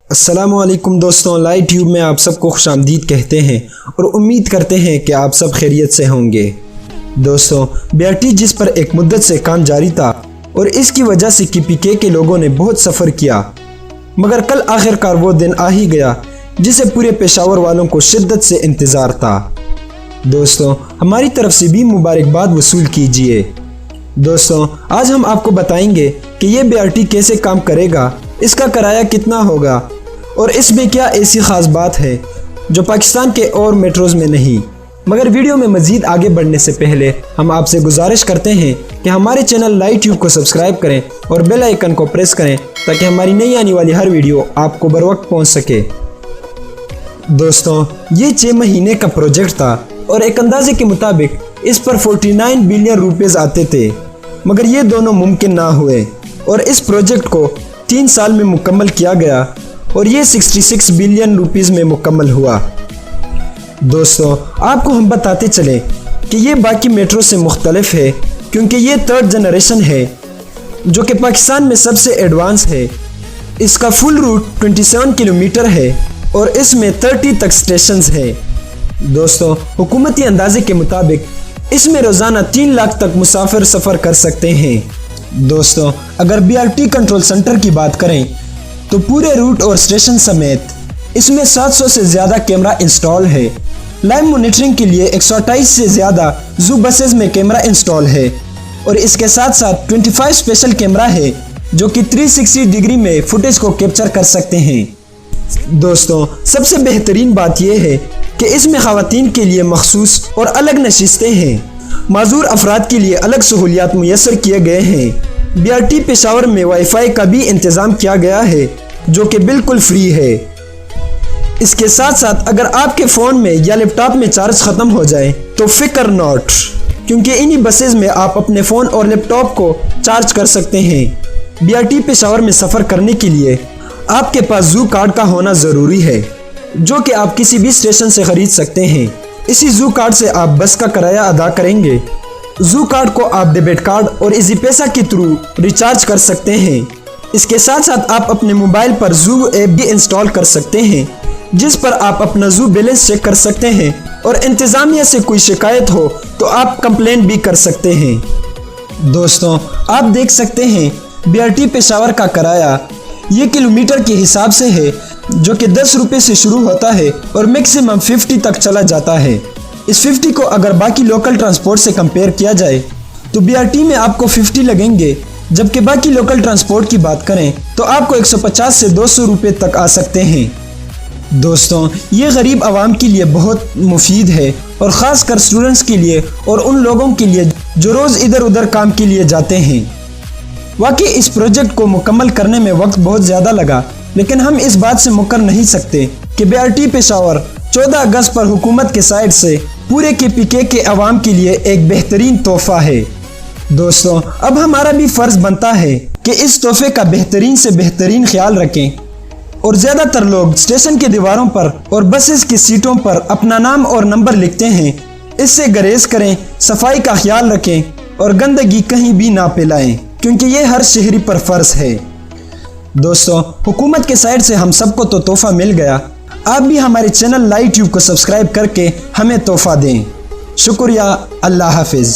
अस्सलामुअलैकुम दोस्तों, live tube में आप सबको खुशामदीद कहते हैं और उम्मीद करते हैं कि आप सब खैरियत से होंगे। दोस्तों, BRT जिस पर एक मुद्दत से काम जारी था और इसकी वजह से KPK के लोगों ने बहुत सफ़र किया, मगर कल आखिरकार वो दिन आ ही गया जिसे पूरे पेशावर वालों को शिद्दत से इंतज़ार था। दोस्तों, हमारी तरफ से भी मुबारकबाद वसूल कीजिए। दोस्तों, आज हम आपको बताएंगे कि ये BRT कैसे काम करेगा, इसका किराया कितना होगा और इसमें क्या ऐसी ख़ास बात है जो पाकिस्तान के और मेट्रोज़ में नहीं। मगर वीडियो में मज़ीद आगे बढ़ने से पहले हम आपसे गुजारिश करते हैं कि हमारे चैनल लाइव ट्यूब को सब्सक्राइब करें और बेल आइकन को प्रेस करें ताकि हमारी नई आने वाली हर वीडियो आपको बर वक्त पहुँच सके। दोस्तों, ये 6 महीने का प्रोजेक्ट था और एक अंदाजे के मुताबिक इस पर 49 बिलियन रुपीज़ आते थे, मगर ये दोनों मुमकिन ना हुए और इस प्रोजेक्ट को 3 साल में मुकम्मल किया गया और ये 66 बिलियन रुपीज़ में मुकम्मल हुआ। दोस्तों, आपको हम बताते चलें कि ये बाकी मेट्रो से मुख्तलिफ है क्योंकि ये 3rd जनरेशन है जो कि पाकिस्तान में सबसे एडवांस है। इसका फुल रूट 27 किलोमीटर है और इसमें 30 तक स्टेशंस है। दोस्तों, हुकूमती अंदाजे के मुताबिक इसमें रोज़ाना 3 लाख तक मुसाफिर सफ़र कर सकते हैं। दोस्तों, अगर BRT कंट्रोल सेंटर की बात करें तो पूरे रूट और स्टेशन समेत इसमें 700 से ज़्यादा कैमरा इंस्टॉल है। लाइव मॉनिटरिंग के लिए 128 से ज़्यादा जू बसेस में कैमरा इंस्टॉल है और इसके साथ साथ 25 स्पेशल कैमरा है जो कि 360 डिग्री में फुटेज को कैप्चर कर सकते हैं। दोस्तों, सबसे बेहतरीन बात यह है कि इसमें ख़वातीन के लिए मखसूस और अलग नशिस्तें हैं। माजूर अफराद के लिए अलग सहूलियात मुयस्सर किए गए हैं। BRT पेशावर में वाईफाई का भी इंतज़ाम किया गया है जो कि बिल्कुल फ्री है। इसके साथ साथ अगर आपके फ़ोन में या लैपटॉप में चार्ज ख़त्म हो जाए तो फिक्र नॉट, क्योंकि इन्हीं बसेस में आप अपने फ़ोन और लैपटॉप को चार्ज कर सकते हैं। BRT पेशावर में सफ़र करने के लिए आपके पास जू कार्ड का होना ज़रूरी है जो कि आप किसी भी स्टेशन से ख़रीद सकते हैं। इसी जू कार्ड से आप बस का किराया अदा करेंगे। जू कार्ड को आप डेबिट कार्ड और इजी पैसा के थ्रू रिचार्ज कर सकते हैं। इसके साथ साथ आप अपने मोबाइल पर जू ऐप भी इंस्टॉल कर सकते हैं जिस पर आप अपना जू बैलेंस चेक कर सकते हैं और इंतज़ामिया से कोई शिकायत हो तो आप कंप्लेंट भी कर सकते हैं। दोस्तों, आप देख सकते हैं BRT पेशावर का किराया ये किलोमीटर के हिसाब से है जो कि 10 रुपये से शुरू होता है और मैक्सिमम 50 तक चला जाता है। इस 50 को अगर बाकी लोकल ट्रांसपोर्ट से कंपेयर किया जाए तो BRT में आपको 50 लगेंगे, जबकि बाकी लोकल ट्रांसपोर्ट की बात करें तो आपको 150 से 200 रुपये तक आ सकते हैं। दोस्तों, ये गरीब आवाम के लिए बहुत मुफीद है और ख़ास कर स्टूडेंट्स के लिए और उन लोगों के लिए जो रोज़ इधर उधर काम के लिए जाते हैं। वाकई इस प्रोजेक्ट को मुकम्मल करने में वक्त बहुत ज़्यादा लगा, लेकिन हम इस बात से मुकर नहीं सकते कि BRT पेशावर 14 अगस्त पर हुकूमत के साइड से पूरे KPK के अवाम के लिए एक बेहतरीन तोहफ़ा है। दोस्तों, अब हमारा भी फ़र्ज़ बनता है कि इस तोहफ़े का बेहतरीन से बेहतरीन ख्याल रखें और ज़्यादातर लोग स्टेशन के दीवारों पर और बसेस की सीटों पर अपना नाम और नंबर लिखते हैं। इससे गुरेज करें, सफाई का ख्याल रखें और गंदगी कहीं भी ना फैलाएं क्योंकि ये हर शहरी पर फ़र्ज़ है। दोस्तों, हुकूमत के साइड से हम सबको तो तोहफ़ा मिल गया, आप भी हमारे चैनल लाइव ट्यूब को सब्सक्राइब करके हमें तोहफ़ा दें। शुक्रिया। अल्लाह हाफिज़।